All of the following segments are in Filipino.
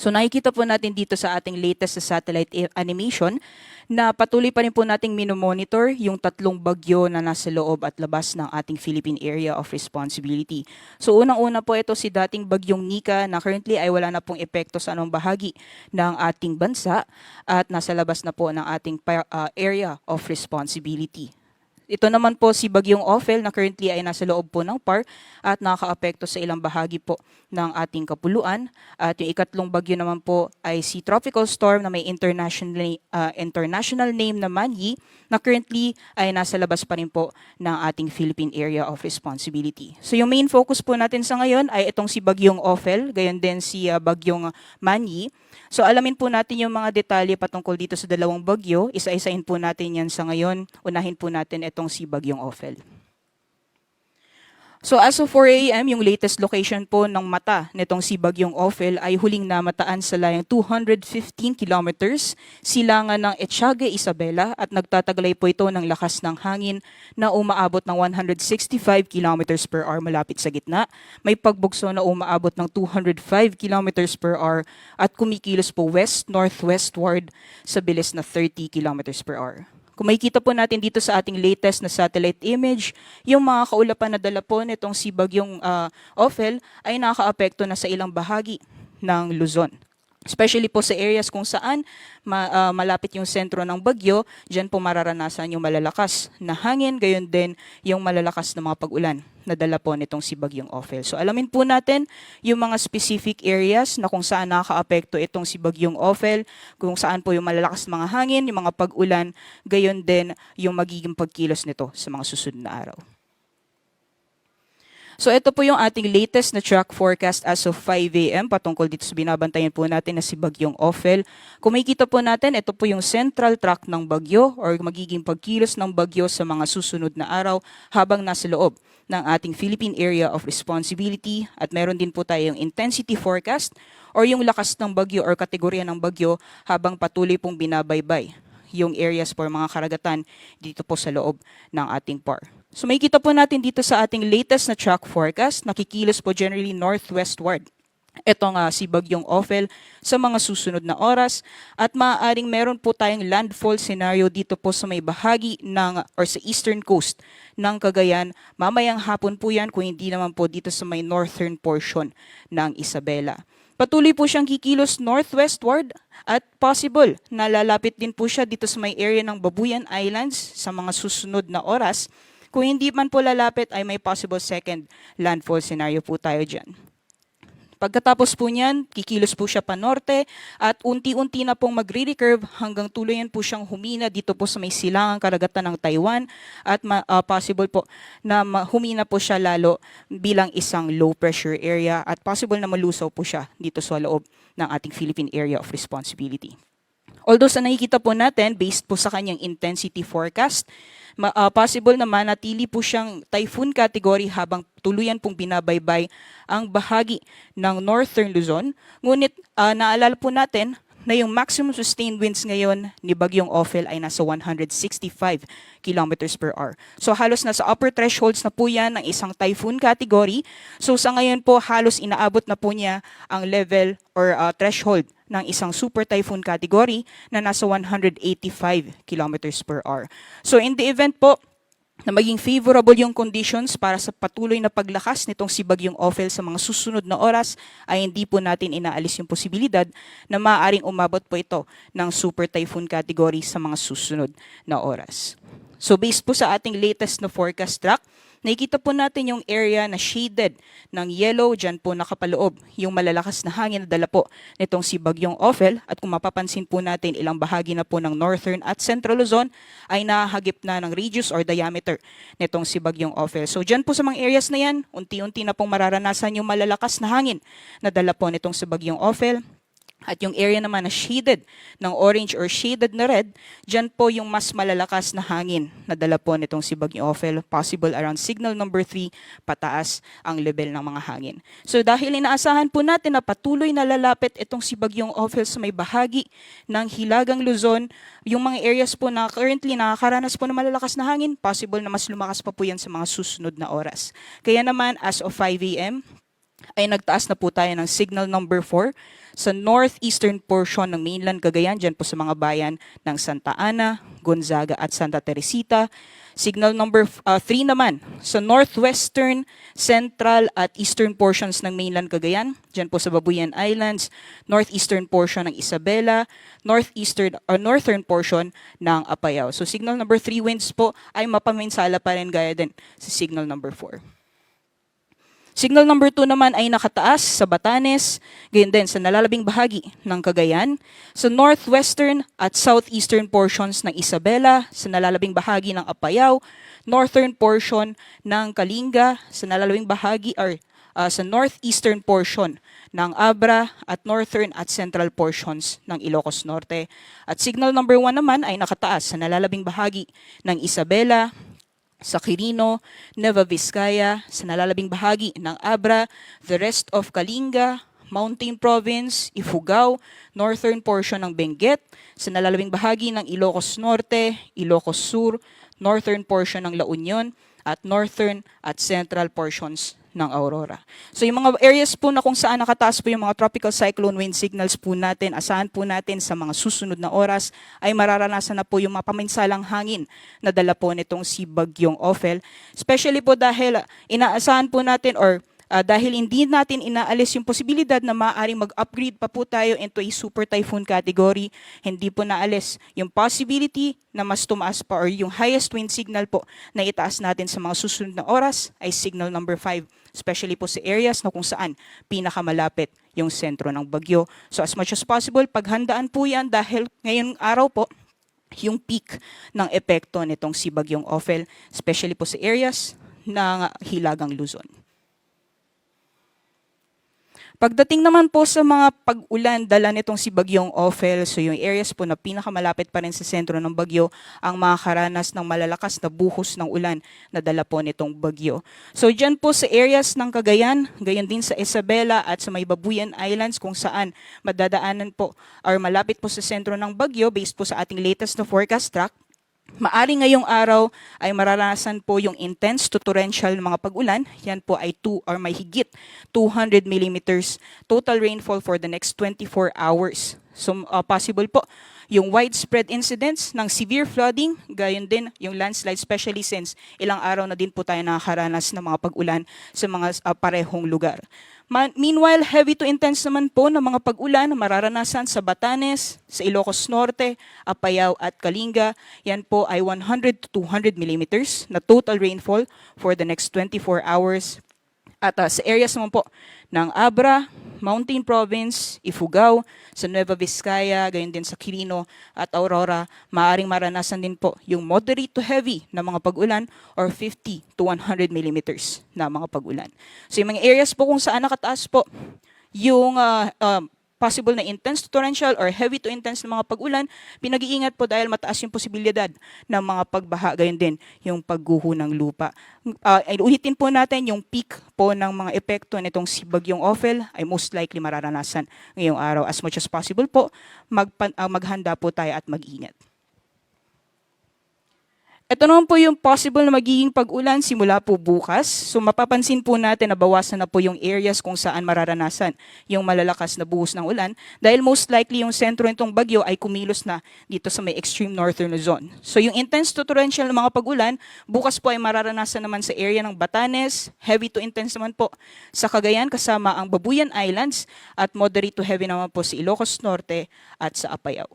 So nakikita po natin dito sa ating latest sa satellite animation na patuloy pa rin po nating minomonitor yung tatlong bagyo na nasa loob at labas ng ating Philippine Area of Responsibility. So unang-una po ito si dating bagyong Nika na currently ay wala na pong epekto sa anong bahagi ng ating bansa at nasa labas na po ng ating area of responsibility. Ito naman po si Bagyong Ophel na currently ay nasa loob po ng PAR at nakakaapekto sa ilang bahagi po ng ating kapuluan. At yung ikatlong bagyo naman po ay si Tropical Storm na may international name na Manyi na currently ay nasa labas pa rin po ng ating Philippine Area of Responsibility. So yung main focus po natin sa ngayon ay itong si Bagyong Ophel, gayon din si Bagyong Manyi. So alamin po natin yung mga detalye patungkol dito sa dalawang bagyo. Isa-isahin po natin yan sa ngayon. Unahin po natin itong si Bagyong Ophel. So as of 4 a.m., yung latest location po ng mata nitong si Bagyong Ophel ay huling namataan sa layang 215 kilometers silangan ng Ethiaga, Isabela at nagtataglay po ito ng lakas ng hangin na umaabot ng 165 kilometers per hour malapit sa gitna. May pagbugso na umaabot ng 205 kilometers per hour at kumikilos po west-northwestward sa bilis na 30 kilometers per hour. Kung makikita po natin dito sa ating latest na satellite image, yung mga kaulapan na dala po nitong si Bagyong Ophel ay nakakaapekto na sa ilang bahagi ng Luzon. Especially po sa areas kung saan malapit yung sentro ng bagyo, dyan po mararanasan yung malalakas na hangin, gayon din yung malalakas na mga pag-ulan na dala po nitong si Bagyong Ophel. So alamin po natin yung mga specific areas na kung saan nakakaapekto itong si Bagyong Ophel, kung saan po yung malalakas na mga hangin, yung mga pag-ulan, gayon din yung magiging pagkilos nito sa mga susunod na araw. So ito po yung ating latest na track forecast as of 5 a.m. patungkol dito sa binabantayan po natin na si Bagyong Ophel. Kung makikita po natin, ito po yung central track ng bagyo or magiging pagkilos ng bagyo sa mga susunod na araw habang nasa loob ng ating Philippine Area of Responsibility at meron din po tayong intensity forecast or yung lakas ng bagyo or kategorya ng bagyo habang patuloy pong binabaybay yung areas for mga karagatan dito po sa loob ng ating PAR. So makikita po natin dito sa ating latest na track forecast, nakikilos po generally northwestward. Ito nga si Bagyong Ophel sa mga susunod na oras at maaaring meron po tayong landfall scenario dito po sa may bahagi ng or sa eastern coast ng Cagayan. Mamayang hapon po yan kung hindi naman po dito sa may northern portion ng Isabela. Patuloy po siyang kikilos northwestward at possible na lalapit din po siya dito sa may area ng Babuyan Islands sa mga susunod na oras. Kung hindi man po lalapit ay may possible second landfall scenario po tayo dyan. Pagkatapos po niyan, kikilos po siya pa norte at unti-unti na pong magre-recurve hanggang tuluyan po siyang humina dito po sa may silangang karagatan ng Taiwan at possible po na humina po siya lalo bilang isang low pressure area at possible na malusaw po siya dito sa loob ng ating Philippine Area of Responsibility. Although sa nakikita po natin, based po sa kanyang intensity forecast, possible na manatili po siyang typhoon category habang tuluyan pong binabaybay ang bahagi ng Northern Luzon. Ngunit naalala po natin na yung maximum sustained winds ngayon ni Bagyong Ophel ay nasa 165 kilometers per hour. So halos nasa upper thresholds na po yan ng isang typhoon category. So sa ngayon po halos inaabot na po niya ang level or threshold ng isang super typhoon category na nasa 185 kilometers per hour. So in the event po na maging favorable yung conditions para sa patuloy na paglakas nitong si Bagyong Ophel sa mga susunod na oras ay hindi po natin inaalis yung posibilidad na maaaring umabot po ito ng super typhoon category sa mga susunod na oras. So based po sa ating latest na forecast track, nakikita po natin yung area na shaded ng yellow, dyan po nakapaloob yung malalakas na hangin na dala po nitong si Bagyong Ophel. At kung mapapansin po natin, ilang bahagi na po ng Northern at Central Luzon ay nahagip na ng radius or diameter nitong si Bagyong Ophel. So dyan po sa mga areas na yan, unti-unti na pong mararanasan yung malalakas na hangin na dala po nitong si Bagyong Ophel. At yung area naman na shaded ng orange or shaded na red, dyan po yung mas malalakas na hangin na dala po nitong si Bagyong Ophel, possible around signal number 3, pataas ang level ng mga hangin. So dahil inaasahan po natin na patuloy na lalapit itong si Bagyong Ophel sa may bahagi ng Hilagang Luzon, yung mga areas po na currently nakakaranas po ng malalakas na hangin, possible na mas lumakas pa po yan sa mga susunod na oras. Kaya naman as of 5 a.m., ay nagtaas na po tayo ng signal number 4 sa northeastern portion ng mainland Cagayan, dyan po sa mga bayan ng Santa Ana, Gonzaga at Santa Teresita. Signal number 3 naman sa northwestern, central at eastern portions ng mainland Cagayan, dyan po sa Babuyan Islands, northeastern portion ng Isabela, northern portion ng Apayao. So signal number 3 winds po ay mapaminsala pa rin gaya din sa signal number 4. Signal number 2 naman ay nakataas sa Batanes, gayon din sa nalalabing bahagi ng Cagayan, sa northwestern at southeastern portions ng Isabela, sa nalalabing bahagi ng Apayao, northern portion ng Kalinga, sa nalalabing bahagi sa northeastern portion ng Abra at northern at central portions ng Ilocos Norte. At signal number 1 naman ay nakataas sa nalalabing bahagi ng Isabela, sa Quirino, Nueva Vizcaya, sa nalalabing bahagi ng Abra, the rest of Kalinga, Mountain Province, Ifugao, northern portion ng Benguet, sa nalalabing bahagi ng Ilocos Norte, Ilocos Sur, northern portion ng La Union, at northern at central portions ng Aurora. So yung mga areas po na kung saan nakataas po yung mga tropical cyclone wind signals po natin, asahan po natin sa mga susunod na oras ay mararanasan na po yung mapaminsalang hangin na dala po nitong si Bagyong Ophel. Especially po dahil inaasahan po natin dahil hindi natin inaalis yung posibilidad na maaaring mag-upgrade pa po tayo into a super typhoon category, hindi po naalis yung possibility na mas tumaas pa or yung highest wind signal po na itaas natin sa mga susunod na oras ay signal number 5, especially po sa areas na kung saan pinakamalapit yung sentro ng bagyo. So as much as possible, paghandaan po yan dahil ngayong araw po, yung peak ng epekto nitong si Bagyong Ophel, especially po sa areas ng Hilagang Luzon. Pagdating naman po sa mga pag-ulan dala nitong si Bagyong Ophel, so yung areas po na pinakamalapit pa rin sa sentro ng bagyo ang makakaranas ng malalakas na buhos ng ulan na dala po nitong bagyo. So dyan po sa areas ng Cagayan, gayon din sa Isabela at sa may Babuyan Islands kung saan madadaanan po or malapit po sa sentro ng bagyo based po sa ating latest na forecast track. Maaring ngayong araw ay mararanasan po yung intense to torrential mga pag-ulan. Yan po ay 2 or may higit 200 millimeters total rainfall for the next 24 hours. So possible po yung widespread incidents ng severe flooding, gayon din yung landslide, especially since ilang araw na din po tayo nakakaranas ng mga pag-ulan sa mga parehong lugar. Meanwhile, heavy to intense naman po ng mga pag-ulan na mararanasan sa Batanes, sa Ilocos Norte, Apayao at Kalinga. Yan po ay 100 to 200 millimeters na total rainfall for the next 24 hours. At sa areas naman po ng Abra, Mountain Province, Ifugao, sa Nueva Vizcaya, gayon din sa Quirino at Aurora, maaaring maranasan din po yung moderate to heavy na mga pag-ulan or 50 to 100 millimeters na mga pag-ulan. So yung mga areas po kung saan nakataas po yung possible na intense to torrential or heavy to intense na mga pag-ulan, pinag-iingat po dahil mataas yung posibilidad ng mga pagbaha, gayon din yung pagguho ng lupa. Ulitin po natin yung peak po ng mga epekto nitong si Bagyong Ophel ay most likely mararanasan ngayong araw. As much as possible po, maghanda po tayo at mag-ingat. Ito naman po yung possible na magiging pag-ulan simula po bukas. So mapapansin po natin na bawasan na po yung areas kung saan mararanasan yung malalakas na buhos ng ulan dahil most likely yung sentro nitong bagyo ay kumilos na dito sa may extreme northern Luzon. So yung intense to torrential na mga pag-ulan, bukas po ay mararanasan naman sa area ng Batanes, heavy to intense naman po sa Cagayan kasama ang Babuyan Islands at moderate to heavy naman po sa Ilocos Norte at sa Apayao.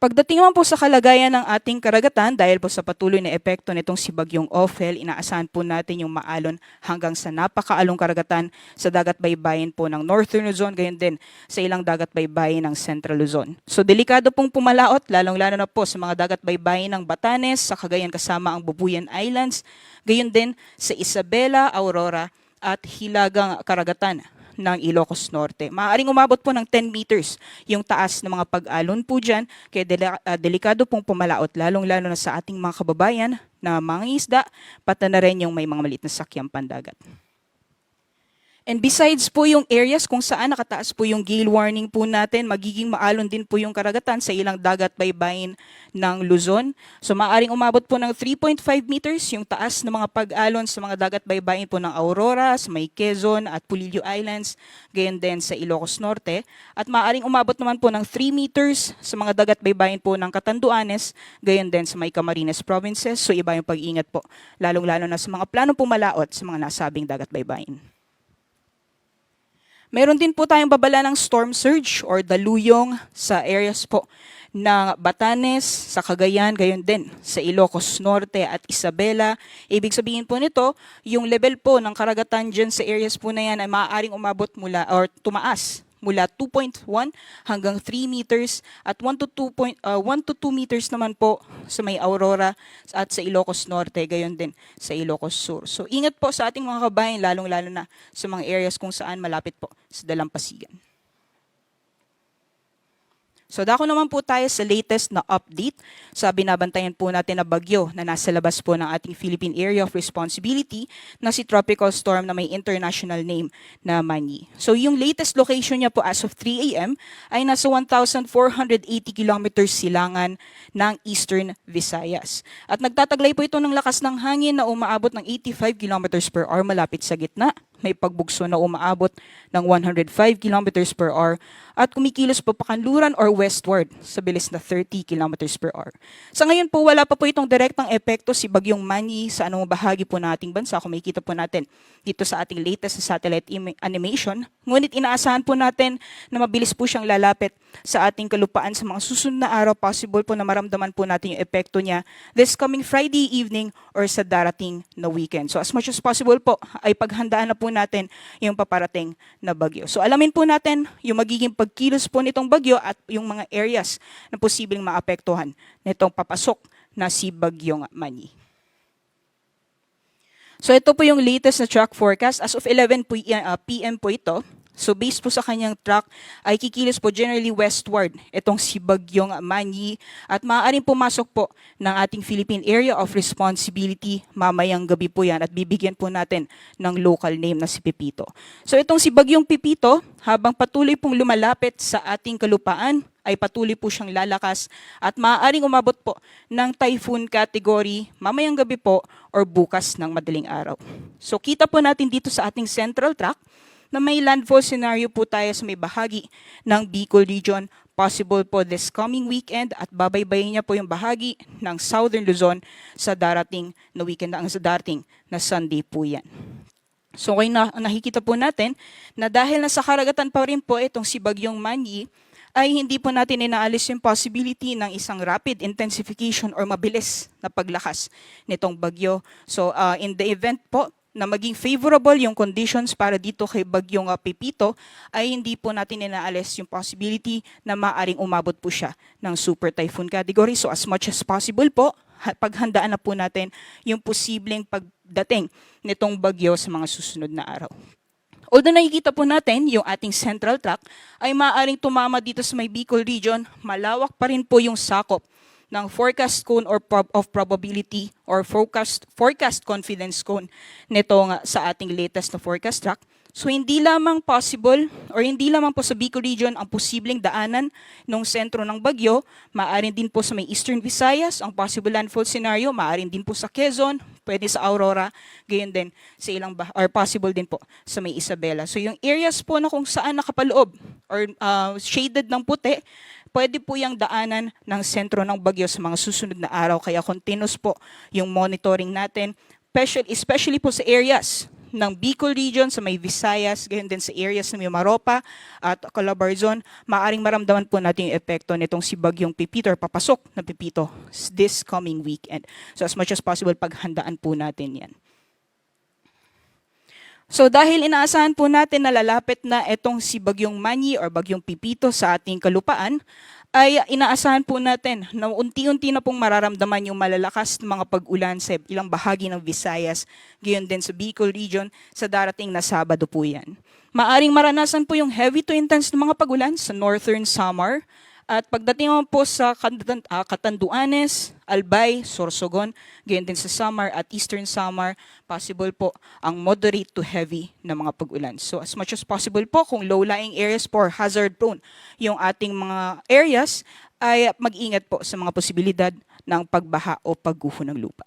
Pagdating naman po sa kalagayan ng ating karagatan, dahil po sa patuloy na epekto nitong si Bagyong Ophel, inaasahan po natin yung maalon hanggang sa napakaalong karagatan sa dagat baybayin po ng Northern Luzon, gayon din sa ilang dagat baybayin ng Central Luzon. So delikado pong pumalaot, lalong-lalo na po sa mga dagat baybayin ng Batanes, sa Cagayan kasama ang Babuyan Islands, gayon din sa Isabela, Aurora at Hilagang Karagatan ng Ilocos Norte. Maaaring umabot po ng 10 meters yung taas ng mga pag-alon po dyan, kaya delikado pong pumalaot, lalong-lalo na sa ating mga kababayan na mga isda, pati na rin yung may mga maliit na sakyang pandagat. And besides po yung areas kung saan nakataas po yung gale warning po natin, magiging maalon din po yung karagatan sa ilang dagat baybayin ng Luzon. So maaaring umabot po ng 3.5 meters yung taas ng mga pag-alon sa mga dagat baybayin po ng Aurora, sa may Quezon at Pulilio Islands, gayon din sa Ilocos Norte. At maaaring umabot naman po ng 3 meters sa mga dagat baybayin po ng Catanduanes, gayon din sa may Camarines Provinces. So iba yung pag-iingat po, lalong-lalo na sa mga planong pumalaot sa mga nasabing dagat baybayin. Meron din po tayong babala ng storm surge or daluyong sa areas po ng Batanes, sa Cagayan, gayon din sa Ilocos Norte at Isabela. Ibig sabihin po nito, yung level po ng karagatan dyan sa areas po na yan ay maaaring umabot mula or tumaas mula 2.1 hanggang 3 meters at 1 to 2 meters naman po sa may Aurora at sa Ilocos Norte, gayon din sa Ilocos Sur. So ingat po sa ating mga kabayan, lalong-lalo na sa mga areas kung saan malapit po sa dalampasigan. So dako naman po tayo sa latest na update sa binabantayan po natin na bagyo na nasa labas po ng ating Philippine Area of Responsibility na si Tropical Storm na may international name na Mani. So yung latest location niya po as of 3 a.m. ay nasa 1,480 kilometers silangan ng Eastern Visayas. At nagtataglay po ito ng lakas ng hangin na umaabot ng 85 kilometers per hour malapit sa gitna. May pagbugso na umaabot ng 105 kilometers per hour at kumikilos po pakanluran or westward sa bilis na 30 kilometers per hour. Sa ngayon po, wala pa po itong direktang epekto si Bagyong Mani sa anong bahagi po ng ating bansa. Kung makikita po natin dito sa ating latest satellite animation. Ngunit inaasahan po natin na mabilis po siyang lalapit sa ating kalupaan sa mga susunod na araw. Possible po na maramdaman po natin yung epekto niya this coming Friday evening or sa darating na weekend. So as much as possible po ay paghandaan na po natin yung paparating na bagyo. So alamin po natin yung magiging pagkilos po nitong bagyo at yung mga areas na posibleng maapektuhan nitong papasok na si Bagyong Mani. So ito po yung latest na track forecast. As of 11 p.m. po ito. So based po sa kanyang track ay kikilos po generally westward itong si Bagyong Mani at maaaring pumasok po ng ating Philippine Area of Responsibility mamayang gabi po yan at bibigyan po natin ng local name na si Pepito. So itong si Bagyong Pepito habang patuloy pong lumalapit sa ating kalupaan ay patuloy po siyang lalakas at maaaring umabot po ng typhoon category mamayang gabi po or bukas ng madaling araw. So kita po natin dito sa ating central track na may landfall scenario po tayo sa may bahagi ng Bicol Region, possible po this coming weekend at babaybayin niya po yung bahagi ng Southern Luzon sa darating na weekend, sa darating na Sunday po yan. So ngayon nakikita po natin na dahil nasa karagatan pa rin po itong si Bagyong Mani, ay hindi po natin inaalis yung possibility ng isang rapid intensification or mabilis na paglakas nitong bagyo. So in the event po na maging favorable yung conditions para dito kay Bagyong Pepito, ay hindi po natin inaalis yung possibility na maaring umabot po siya ng super typhoon category. So as much as possible po, paghandaan na po natin yung posibleng pagdating nitong bagyo sa mga susunod na araw. Although nakikita po natin yung ating central track ay maaaring tumama dito sa may Bicol region, malawak pa rin po yung sakop ng forecast cone or of probability or forecast confidence cone nito nga sa ating latest na forecast track. So hindi lamang possible or hindi lamang po sa Bicol region ang posibleng daanan ng sentro ng bagyo, maaaring din po sa may Eastern Visayas ang possible landfall scenario, maaaring din po sa Quezon, pwede sa Aurora, gayon din sa ilang or possible din po sa may Isabela. So yung areas po na kung saan nakapaloob or shaded ng puti, pwede po yung daanan ng sentro ng bagyo sa mga susunod na araw. Kaya continuous po yung monitoring natin, especially po sa areas ng Bicol region, sa may Visayas, gayon din sa areas ng Mimaropa at Calabarzon, maaring maramdaman po natin yung epekto nitong si Bagyong Pepito or papasok na Pepito this coming weekend. So as much as possible, paghandaan po natin yan. So dahil inaasahan po natin na lalapit na itong si Bagyong Mani or Bagyong Pepito sa ating kalupaan, ay inaasahan po natin na unti-unti na pong mararamdaman yung malalakas na mga pag-ulan sa ilang bahagi ng Visayas, gayon din sa Bicol region sa darating na Sabado po yan. Maaring maranasan po yung heavy to intense na mga pag-ulan sa Northern Samar At pagdating naman po sa Catanduanes, Albay, Sorsogon, gayon din sa Samar at Eastern Samar, possible po ang moderate to heavy na mga pag-ulan. So as much as possible po, kung low-lying areas po or hazard-prone yung ating mga areas, ay mag-ingat po sa mga posibilidad ng pagbaha o pagguho ng lupa.